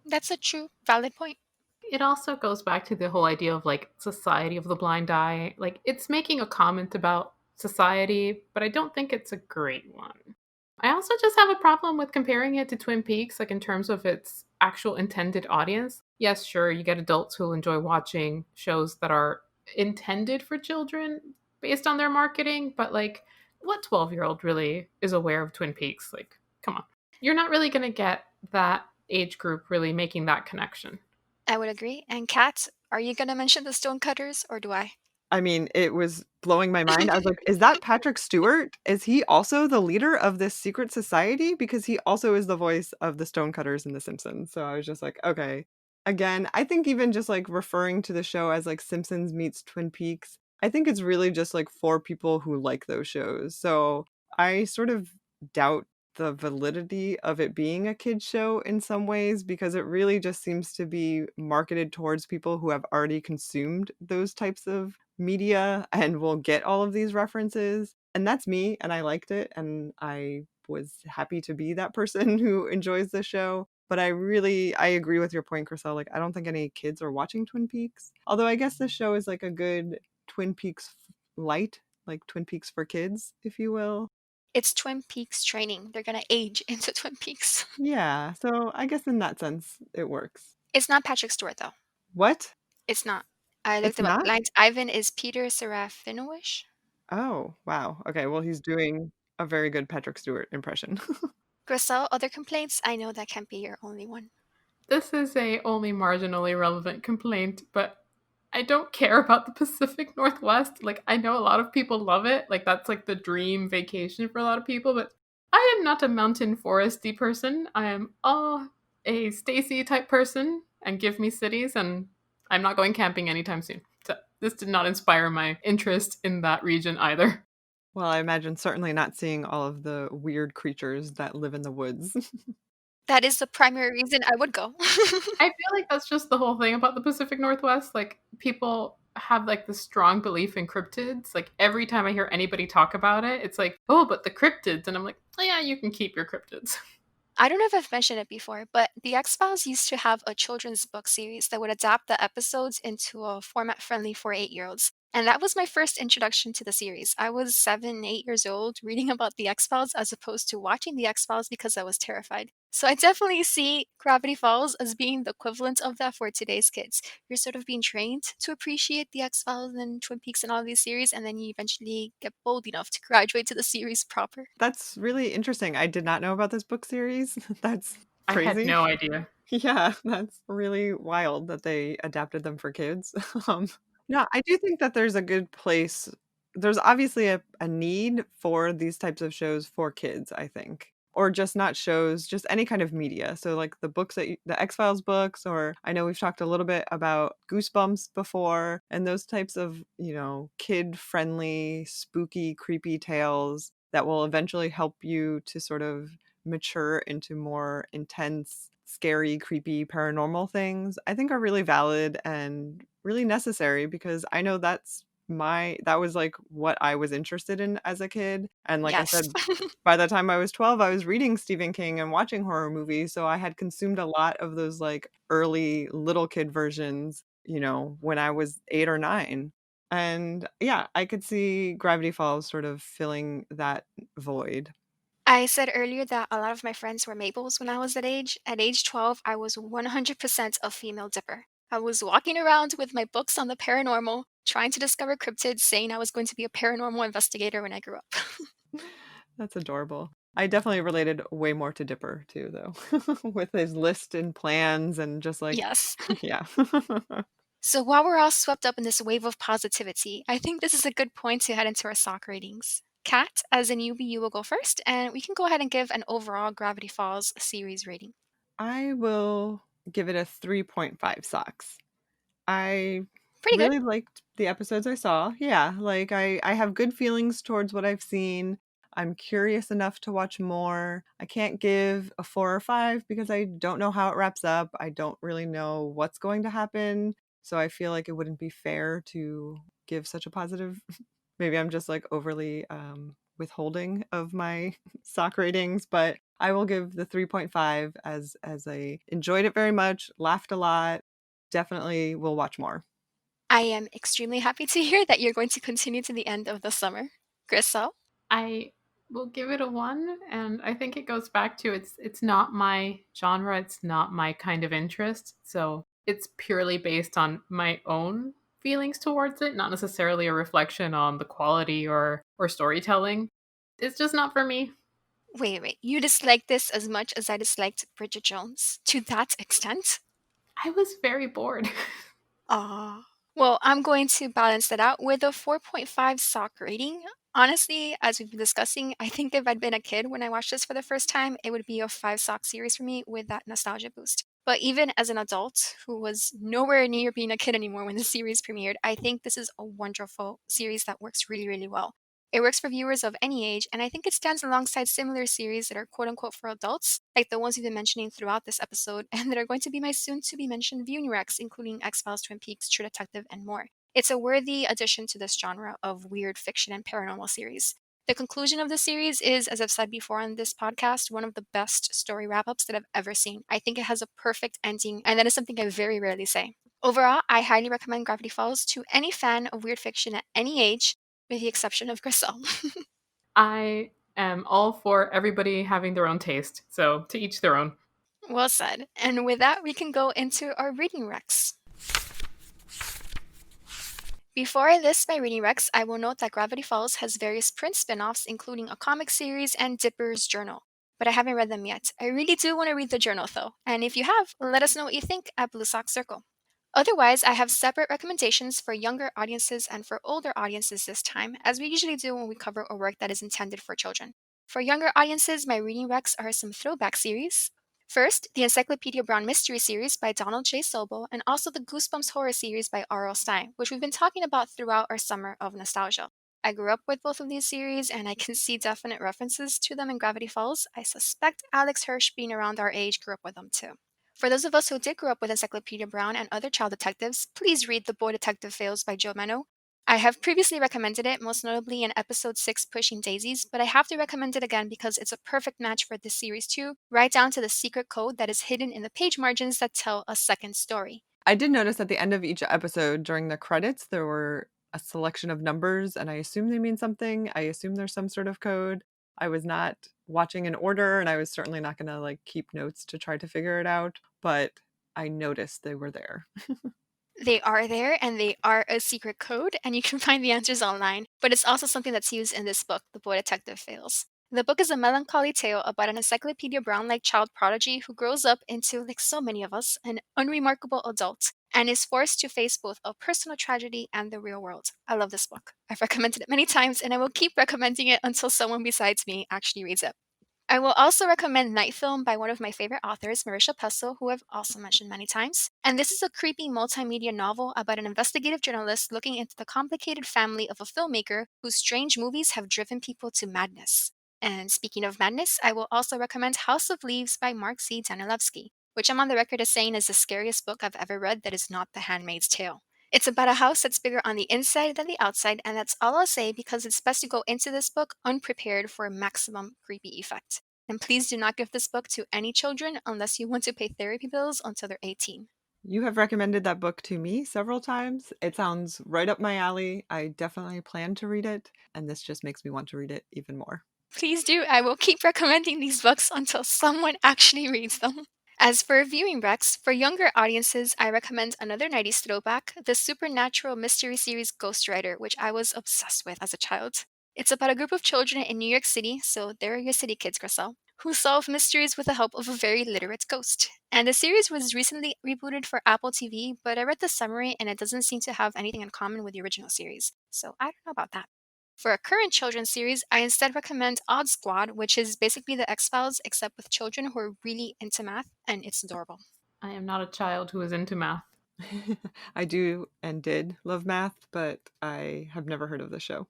That's a true, valid point. It also goes back to the whole idea of like society of the blind eye. Like it's making a comment about society, but I don't think it's a great one. I also just have a problem with comparing it to Twin Peaks, like in terms of its actual intended audience. Yes, sure, you get adults who'll enjoy watching shows that are intended for children based on their marketing, but like what 12-year-old really is aware of Twin Peaks? Like, come on. You're not really going to get that age group really making that connection. I would agree. And Kat, are you going to mention the Stonecutters or do I? I mean, it was blowing my mind. I was like, "Is that Patrick Stewart? Is he also the leader of this secret society?" Because he also is the voice of the Stonecutters in The Simpsons. So I was just like, "Okay." Again, I think even just like referring to the show as like Simpsons meets Twin Peaks, I think it's really just like for people who like those shows. So I sort of doubt the validity of it being a kids show in some ways because it really just seems to be marketed towards people who have already consumed those types of media and will get all of these references. And that's me, and I liked it, and I was happy to be that person who enjoys the show. But I agree with your point, Chriselle. Like, I don't think any kids are watching Twin Peaks. Although I guess this show is like a good Twin Peaks light, like Twin Peaks for kids, if you will. It's Twin Peaks training. They're going to age into Twin Peaks. Yeah, so I guess in that sense, it works. It's not Patrick Stewart, though. What? It's not. I looked It's him up. not? Lance Ivan is Peter Serafinowicz. Oh, wow. Okay, well, he's doing a very good Patrick Stewart impression. Grisel, other complaints? I know that can't be your only one. This is a only marginally relevant complaint, but I don't care about the Pacific Northwest. Like I know a lot of people love it. Like that's like the dream vacation for a lot of people, but I am not a mountain foresty person. I am a Stacy type person and give me cities and I'm not going camping anytime soon. So this did not inspire my interest in that region either. Well, I imagine certainly not seeing all of the weird creatures that live in the woods. That is the primary reason I would go. I feel like that's just the whole thing about the Pacific Northwest. Like people have like this strong belief in cryptids. Like every time I hear anybody talk about it, it's like, oh, but the cryptids, and I'm like, oh, yeah, you can keep your cryptids. I don't know if I've mentioned it before, but the X-Files used to have a children's book series that would adapt the episodes into a format friendly for 8-year-olds. And that was my first introduction to the series. I was 7, 8 years old reading about the X-Files as opposed to watching the X-Files because I was terrified. So I definitely see Gravity Falls as being the equivalent of that for today's kids. You're sort of being trained to appreciate the X-Files and Twin Peaks and all of these series, and then you eventually get bold enough to graduate to the series proper. That's really interesting. I did not know about this book series. That's I had crazy. no idea. Yeah, that's really wild that they adapted them for kids. Um, no, I do think that there's a good place. There's obviously a need for these types of shows for kids, I think. Or just not shows, just any kind of media. So like the books the X-Files books, or I know we've talked a little bit about Goosebumps before, and those types of, kid-friendly, spooky, creepy tales that will eventually help you to sort of mature into more intense, scary, creepy, paranormal things, I think are really valid and really necessary because I know that was like what I was interested in as a kid. And like I Yes. said, by the time I was 12, I was reading Stephen King and watching horror movies. So I had consumed a lot of those like early little kid versions, when I was 8 or 9. And yeah, I could see Gravity Falls sort of filling that void. I said earlier that a lot of my friends were Mabels when I was that age. At age 12, I was 100% a female dipper. I was walking around with my books on the paranormal, trying to discover cryptids, saying I was going to be a paranormal investigator when I grew up. That's adorable. I definitely related way more to Dipper too, though, with his list and plans and just like, Yes. yeah. So while we're all swept up in this wave of positivity, I think this is a good point to head into our sock ratings. Kat, as a newbie, you will go first, and we can go ahead and give an overall Gravity Falls series rating. I will give it a 3.5 socks. I Pretty good. really liked the episodes I saw. Yeah, like I have good feelings towards what I've seen. I'm curious enough to watch more. I can't give a 4 or 5 because I don't know how it wraps up. I don't really know what's going to happen. So I feel like it wouldn't be fair to give such a positive. Maybe I'm just like overly withholding of my sock ratings, but I will give the 3.5 as I enjoyed it very much, laughed a lot, definitely will watch more. I am extremely happy to hear that you're going to continue to the end of the summer. Grisel? I will give it a 1, and I think it goes back to it's not my genre, it's not my kind of interest, so it's purely based on my own feelings towards it, not necessarily a reflection on the quality or storytelling. It's just not for me. Wait. You dislike this as much as I disliked Bridget Jones? To that extent? I was very bored. Ah. Well, I'm going to balance that out with a 4.5 sock rating. Honestly, as we've been discussing, I think if I'd been a kid when I watched this for the first time, it would be a 5 sock series for me with that nostalgia boost. But even as an adult who was nowhere near being a kid anymore when the series premiered, I think this is a wonderful series that works really, really well. It works for viewers of any age, and I think it stands alongside similar series that are quote unquote for adults, like the ones we've been mentioning throughout this episode, and that are going to be my soon to be mentioned viewing recs, including X Files, Twin Peaks, True Detective, and more. It's a worthy addition to this genre of weird fiction and paranormal series. The conclusion of the series is, as I've said before on this podcast, one of the best story wrap ups that I've ever seen. I think it has a perfect ending, and that is something I very rarely say. Overall, I highly recommend Gravity Falls to any fan of weird fiction at any age, with the exception of Grisel. I am all for everybody having their own taste, so to each their own. Well said. And with that, we can go into our reading recs. Before I list my reading recs, I will note that Gravity Falls has various print spin offs, including a comic series and Dipper's Journal. But I haven't read them yet. I really do want to read the journal, though. And if you have, let us know what you think at Blue Sock Circle. Otherwise, I have separate recommendations for younger audiences and for older audiences this time, as we usually do when we cover a work that is intended for children. For younger audiences, my reading recs are some throwback series. First, the Encyclopedia Brown Mystery Series by Donald J. Sobel, and also the Goosebumps Horror Series by R.L. Stine, which we've been talking about throughout our summer of nostalgia. I grew up with both of these series, and I can see definite references to them in Gravity Falls. I suspect Alex Hirsch, being around our age, grew up with them too. For those of us who did grow up with Encyclopedia Brown and other child detectives, please read The Boy Detective Fails by Joe Menno. I have previously recommended it, most notably in episode 6, Pushing Daisies, but I have to recommend it again because it's a perfect match for this series too, right down to the secret code that is hidden in the page margins that tell a second story. I did notice at the end of each episode during the credits, there were a selection of numbers, and I assume they mean something. I assume there's some sort of code. I was not watching in order, and I was certainly not going to like keep notes to try to figure it out, but I noticed they were there. They are there and they are a secret code, and you can find the answers online, but it's also something that's used in this book, The Boy Detective Fails. The book is a melancholy tale about an Encyclopedia Brown like child prodigy who grows up into, like so many of us, an unremarkable adult and is forced to face both a personal tragedy and the real world. I love this book. I've recommended it many times and I will keep recommending it until someone besides me actually reads it. I will also recommend Night Film by one of my favorite authors, Marisha Pesso, who I've also mentioned many times. And this is a creepy multimedia novel about an investigative journalist looking into the complicated family of a filmmaker whose strange movies have driven people to madness. And speaking of madness, I will also recommend House of Leaves by Mark C. Danilevsky, which I'm on the record as saying is the scariest book I've ever read that is not The Handmaid's Tale. It's about a house that's bigger on the inside than the outside, and that's all I'll say because it's best to go into this book unprepared for a maximum creepy effect. And please do not give this book to any children unless you want to pay therapy bills until they're 18. You have recommended that book to me several times. It sounds right up my alley. I definitely plan to read it, and this just makes me want to read it even more. Please do. I will keep recommending these books until someone actually reads them. As for viewing recs, for younger audiences, I recommend another 90s throwback, the supernatural mystery series Ghostwriter, which I was obsessed with as a child. It's about a group of children in New York City, so they're your city kids, Grisel, who solve mysteries with the help of a very literate ghost. And the series was recently rebooted for Apple TV, but I read the summary and it doesn't seem to have anything in common with the original series, so I don't know about that. For a current children's series, I instead recommend Odd Squad, which is basically the X Files except with children who are really into math, and it's adorable. I am not a child who is into math. I do and did love math, but I have never heard of the show.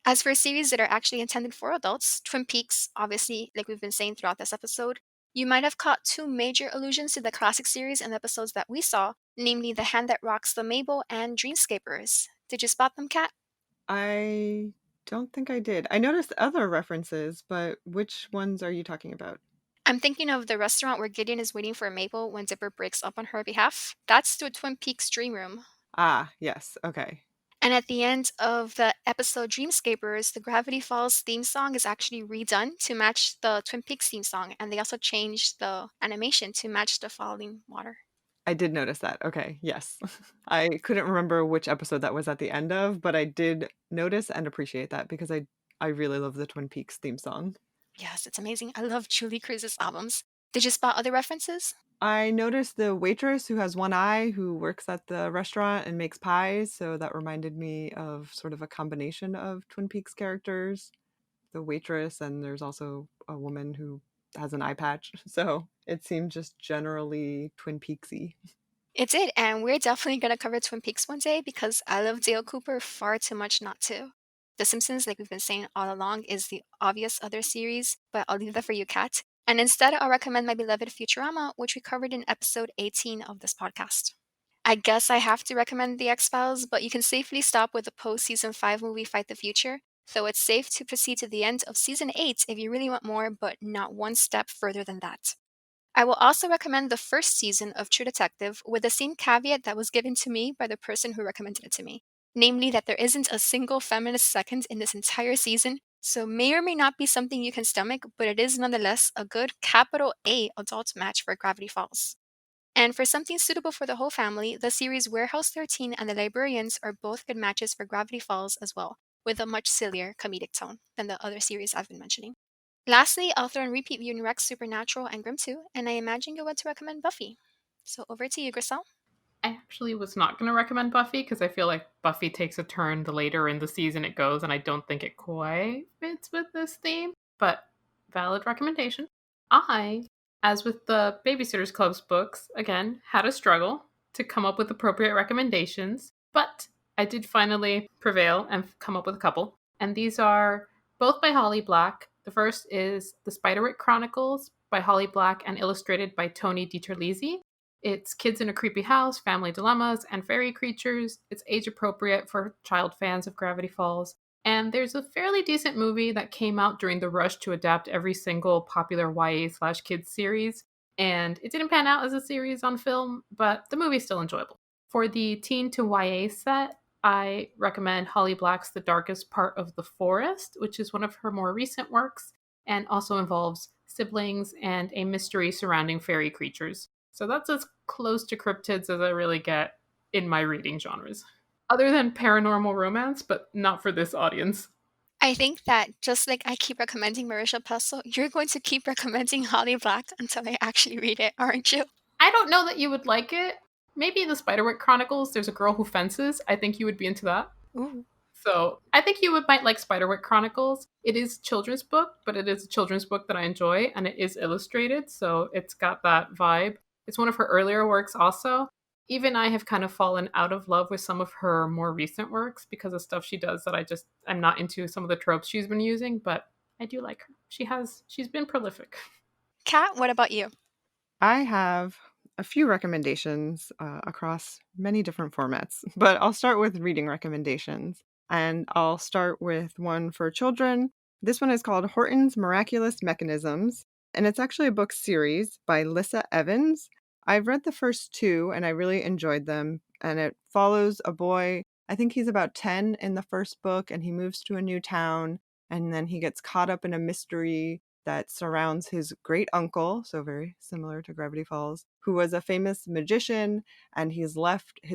As for series that are actually intended for adults, Twin Peaks, obviously, like we've been saying throughout this episode, you might have caught two major allusions to the classic series in the episodes that we saw, namely The Hand That Rocks the Mabel and Dreamscapers. Did you spot them, Kat? I don't think I did. I noticed other references, but which ones are you talking about? I'm thinking of the restaurant where Gideon is waiting for Mabel when Dipper breaks up on her behalf. That's the Twin Peaks Dream Room. Ah, yes. Okay. And at the end of the episode Dreamscapers, the Gravity Falls theme song is actually redone to match the Twin Peaks theme song, and they also changed the animation to match the falling water. I did notice that. Okay. Yes. I couldn't remember which episode that was at the end of, but I did notice and appreciate that because I really love the Twin Peaks theme song. Yes, it's amazing. I love Julie Cruz's albums. Did you spot other references? I noticed the waitress who has one eye who works at the restaurant and makes pies, so that reminded me of sort of a combination of Twin Peaks characters. The waitress, and there's also a woman who has an eye patch. So it seemed just generally Twin Peaksy. It did, and we're definitely going to cover Twin Peaks one day because I love Dale Cooper far too much not to. The Simpsons, like we've been saying all along, is the obvious other series, but I'll leave that for you, Kat. And instead, I'll recommend my beloved Futurama, which we covered in episode 18 of this podcast. I guess I have to recommend The X Files, but you can safely stop with the post season 5 movie Fight the Future, so it's safe to proceed to the end of season 8 if you really want more, but not one step further than that. I will also recommend the first season of True Detective with the same caveat that was given to me by the person who recommended it to me, namely that there isn't a single feminist second in this entire season, so may or may not be something you can stomach, but it is nonetheless a good capital A adult match for Gravity Falls. And for something suitable for the whole family, the series Warehouse 13 and The Librarians are both good matches for Gravity Falls as well, with a much sillier comedic tone than the other series I've been mentioning. Lastly, I'll throw in repeat viewing Rex Supernatural and Grimm 2, and I imagine you'll want to recommend Buffy. So over to you, Grisel. I actually was not going to recommend Buffy because I feel like Buffy takes a turn the later in the season it goes, and I don't think it quite fits with this theme. But valid recommendation. I, as with the Babysitters Club's books, again, had a struggle to come up with appropriate recommendations, but I did finally prevail and come up with a couple. And these are both by Holly Black. The first is The Spiderwick Chronicles by Holly Black and illustrated by Tony DiTerlizzi. It's kids in a creepy house, family dilemmas, and fairy creatures. It's age appropriate for child fans of Gravity Falls. And there's a fairly decent movie that came out during the rush to adapt every single popular YA/kids series. And it didn't pan out as a series on film, but the movie's still enjoyable. For the teen to YA set, I recommend Holly Black's The Darkest Part of the Forest, which is one of her more recent works and also involves siblings and a mystery surrounding fairy creatures. So that's as close to cryptids as I really get in my reading genres. Other than paranormal romance, but not for this audience. I think that just like I keep recommending Marisha Puzzle, you're going to keep recommending Holly Black until I actually read it, aren't you? I don't know that you would like it. Maybe in the Spiderwick Chronicles, there's a girl who fences. I think you would be into that. Ooh. So I think you might like Spiderwick Chronicles. It is a children's book, but it is a children's book that I enjoy, and it is illustrated, so it's got that vibe. It's one of her earlier works also. Even I have kind of fallen out of love with some of her more recent works because of stuff she does that I'm not into some of the tropes she's been using, but I do like her. She's been prolific. Kat, what about you? I have a few recommendations across many different formats, but I'll start with reading recommendations. And I'll start with one for children. This one is called Horton's Miraculous Mechanisms, and it's actually a book series by Lissa Evans. I've read the first two and I really enjoyed them. And it follows a boy, I think he's about 10 in the first book, and he moves to a new town. And then he gets caught up in a mystery that surrounds his great uncle, so very similar to Gravity Falls, who was a famous magician, and his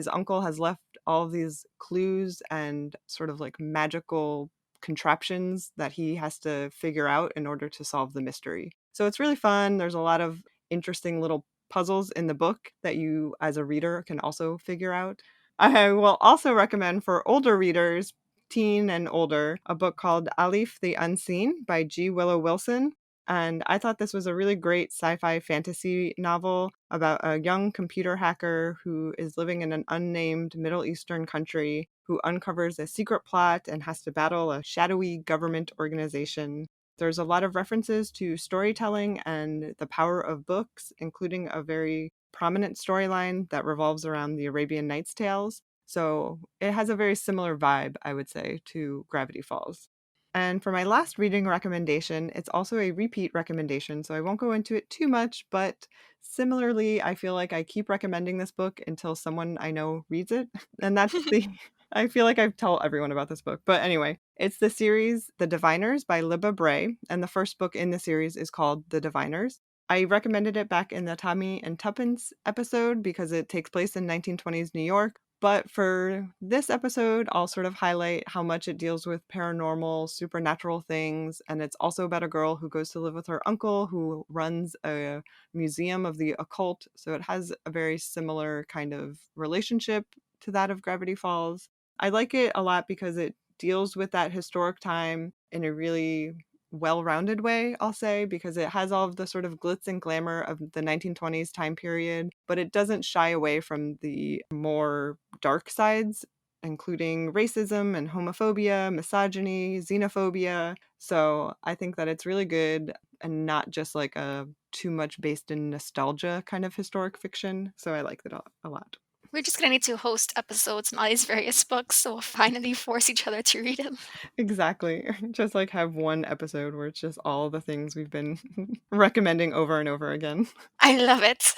uncle has left all of these clues and sort of like magical contraptions that he has to figure out in order to solve the mystery. So it's really fun. There's a lot of interesting little puzzles in the book that you as a reader can also figure out. I will also recommend for older readers, teen and older, a book called Alif the Unseen by G. Willow Wilson. And I thought this was a really great sci-fi fantasy novel about a young computer hacker who is living in an unnamed Middle Eastern country who uncovers a secret plot and has to battle a shadowy government organization. There's a lot of references to storytelling and the power of books, including a very prominent storyline that revolves around the Arabian Nights tales. So it has a very similar vibe, I would say, to Gravity Falls. And for my last reading recommendation, it's also a repeat recommendation, so I won't go into it too much, but similarly, I feel like I keep recommending this book until someone I know reads it. And that's the I feel like I tell everyone about this book. But anyway, it's the series The Diviners by Libba Bray, and the first book in the series is called The Diviners. I recommended it back in the Tommy and Tuppence episode because it takes place in 1920s New York. But for this episode, I'll sort of highlight how much it deals with paranormal, supernatural things. And it's also about a girl who goes to live with her uncle who runs a museum of the occult. So it has a very similar kind of relationship to that of Gravity Falls. I like it a lot because it deals with that historic time in a really well-rounded way, I'll say, because it has all of the sort of glitz and glamour of the 1920s time period, but it doesn't shy away from the more dark sides, including racism and homophobia, misogyny, xenophobia. So I think that it's really good and not just like a too much based in nostalgia kind of historic fiction. So I like it a lot. We're just gonna need to host episodes on all these various books, so we'll finally force each other to read them. Exactly. Just like have one episode where it's just all the things we've been recommending over and over again. I love it.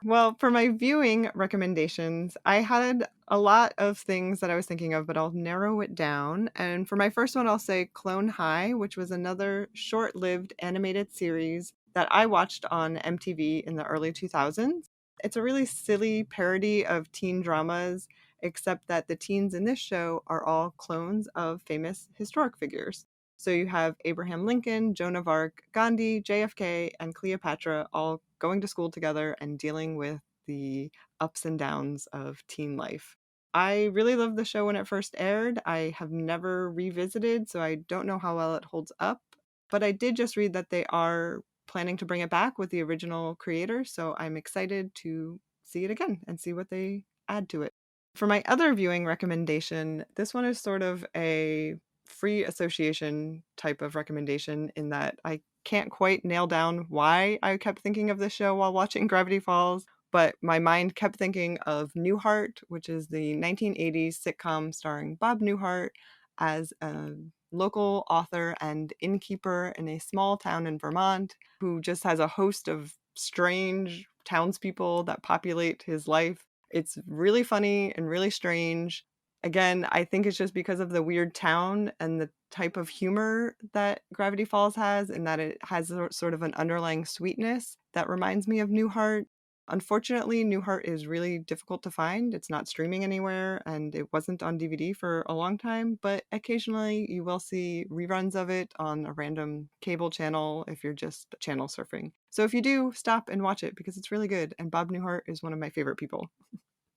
Well, for my viewing recommendations, I had a lot of things that I was thinking of, but I'll narrow it down. And for my first one, I'll say Clone High, which was another short lived animated series that I watched on MTV in the early 2000s. It's a really silly parody of teen dramas, except that the teens in this show are all clones of famous historic figures. So you have Abraham Lincoln, Joan of Arc, Gandhi, JFK, and Cleopatra all going to school together and dealing with the ups and downs of teen life. I really loved the show when it first aired. I have never revisited, so I don't know how well it holds up. But I did just read that they are planning to bring it back with the original creator, so I'm excited to see it again and see what they add to it. For my other viewing recommendation, this one is sort of a free association type of recommendation in that I can't quite nail down why I kept thinking of this show while watching Gravity Falls, but my mind kept thinking of Newhart, which is the 1980s sitcom starring Bob Newhart as a local author and innkeeper in a small town in Vermont who just has a host of strange townspeople that populate his life. It's really funny and really strange. Again, I think it's just because of the weird town and the type of humor that Gravity Falls has, and that it has sort of an underlying sweetness that reminds me of Newhart. Unfortunately, Newhart is really difficult to find. It's not streaming anywhere, and it wasn't on DVD for a long time, but occasionally you will see reruns of it on a random cable channel if you're just channel surfing. So if you do, stop and watch it because it's really good, and Bob Newhart is one of my favorite people.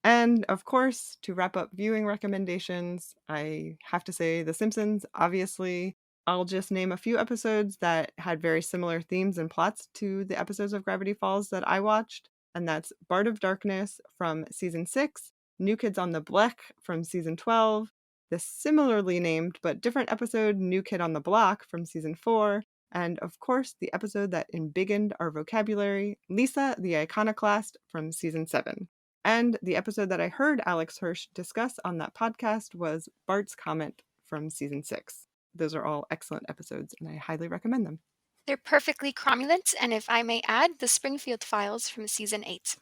And of course, to wrap up viewing recommendations, I have to say The Simpsons, obviously. I'll just name a few episodes that had very similar themes and plots to the episodes of Gravity Falls that I watched, and that's Bart of Darkness from season 6, New Kids on the Block from season 12, the similarly named but different episode New Kid on the Block from season 4, and of course the episode that embiggened our vocabulary, Lisa the Iconoclast from season 7. And the episode that I heard Alex Hirsch discuss on that podcast was Bart's Comment from season 6. Those are all excellent episodes, and I highly recommend them. They're perfectly cromulent, and if I may add, the Springfield Files from season 8.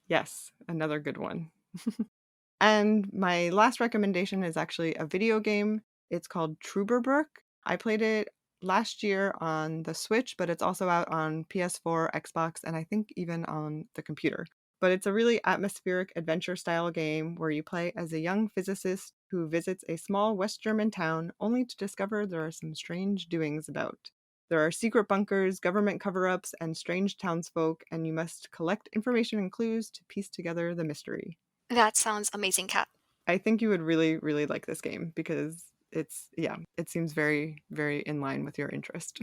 Yes, another good one. And my last recommendation is actually a video game. It's called Truberbrook. I played it last year on the Switch, but it's also out on PS4, Xbox, and I think even on the computer. But it's a really atmospheric adventure style game where you play as a young physicist who visits a small West German town only to discover there are some strange doings about. There are secret bunkers, government cover ups, and strange townsfolk, and you must collect information and clues to piece together the mystery. That sounds amazing, Kat. I think you would really, really like this game because it seems very, very in line with your interest.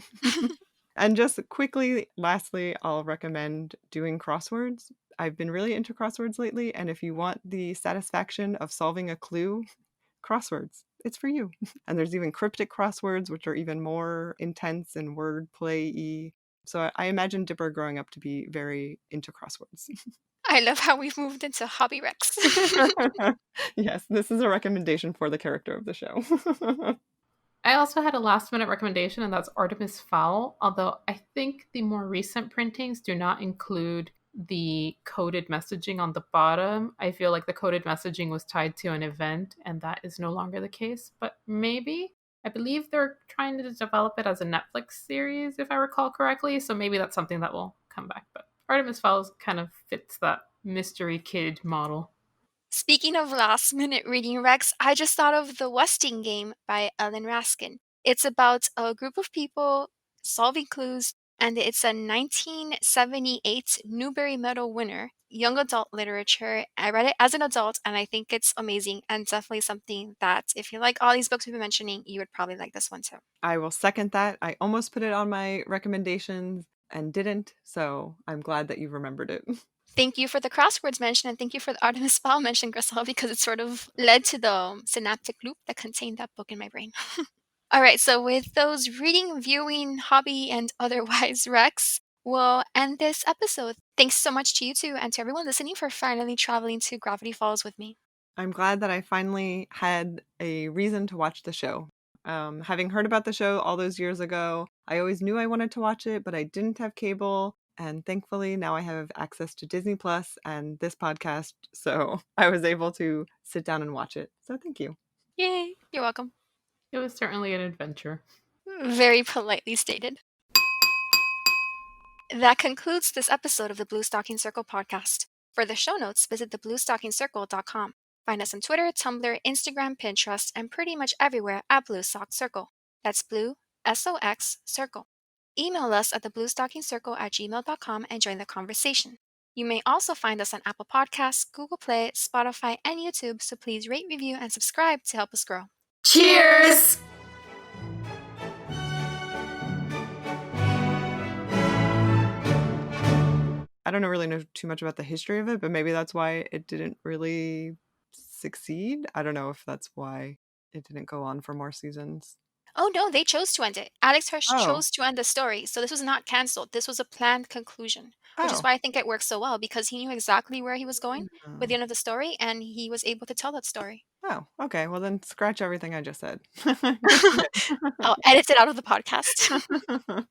And just quickly, lastly, I'll recommend doing crosswords. I've been really into crosswords lately, and if you want the satisfaction of solving a clue, crosswords, it's for you. And there's even cryptic crosswords, which are even more intense and wordplay-y. So I imagine Dipper growing up to be very into crosswords. I love how we've moved into hobby Rex. Yes, this is a recommendation for the character of the show. I also had a last minute recommendation, and that's Artemis Fowl, although I think the more recent printings do not include the coded messaging on the bottom. I feel like the coded messaging was tied to an event, and that is no longer the case, but maybe. I believe they're trying to develop it as a Netflix series, if I recall correctly, so maybe that's something that will come back. But Artemis Fowl kind of fits that mystery kid model. Speaking of last minute reading Rex, I just thought of The Westing Game by Ellen Raskin. It's about a group of people solving clues, and it's a 1978 Newbery Medal winner, young adult literature. I read it as an adult, and I think it's amazing and definitely something that, if you like all these books we've been mentioning, you would probably like this one too. I will second that. I almost put it on my recommendations and didn't, so I'm glad that you remembered it. Thank you for the crosswords mention, and thank you for the Artemis Fowl mention, Grisel, because it sort of led to the synaptic loop that contained that book in my brain. All right, so with those reading, viewing, hobby, and otherwise Rex, we'll end this episode. Thanks so much to you two and to everyone listening for finally traveling to Gravity Falls with me. I'm glad that I finally had a reason to watch the show. Having heard about the show all those years ago, I always knew I wanted to watch it, but I didn't have cable. And thankfully, now I have access to Disney Plus and this podcast, so I was able to sit down and watch it. So thank you. Yay, you're welcome. It was certainly an adventure. Very politely stated. That concludes this episode of the Bluestocking Circle podcast. For the show notes, visit thebluestockingcircle.com. Find us on Twitter, Tumblr, Instagram, Pinterest, and pretty much everywhere at Bluestock Circle. That's Blue, SOX, Circle. Email us at thebluestockingcircle@gmail.com and join the conversation. You may also find us on Apple Podcasts, Google Play, Spotify, and YouTube, so please rate, review, and subscribe to help us grow. Cheers! I don't really know too much about the history of it, but maybe that's why it didn't really succeed. I don't know if that's why it didn't go on for more seasons. Oh, no, they chose to end it. Alex Hirsch Oh. chose to end the story, so this was not canceled. This was a planned conclusion, which is Oh. why I think it works so well because he knew exactly where he was going with Oh. the end of the story, and he was able to tell that story. Oh, okay. Well, then scratch everything I just said. Good for I'll edit it out of the podcast. him.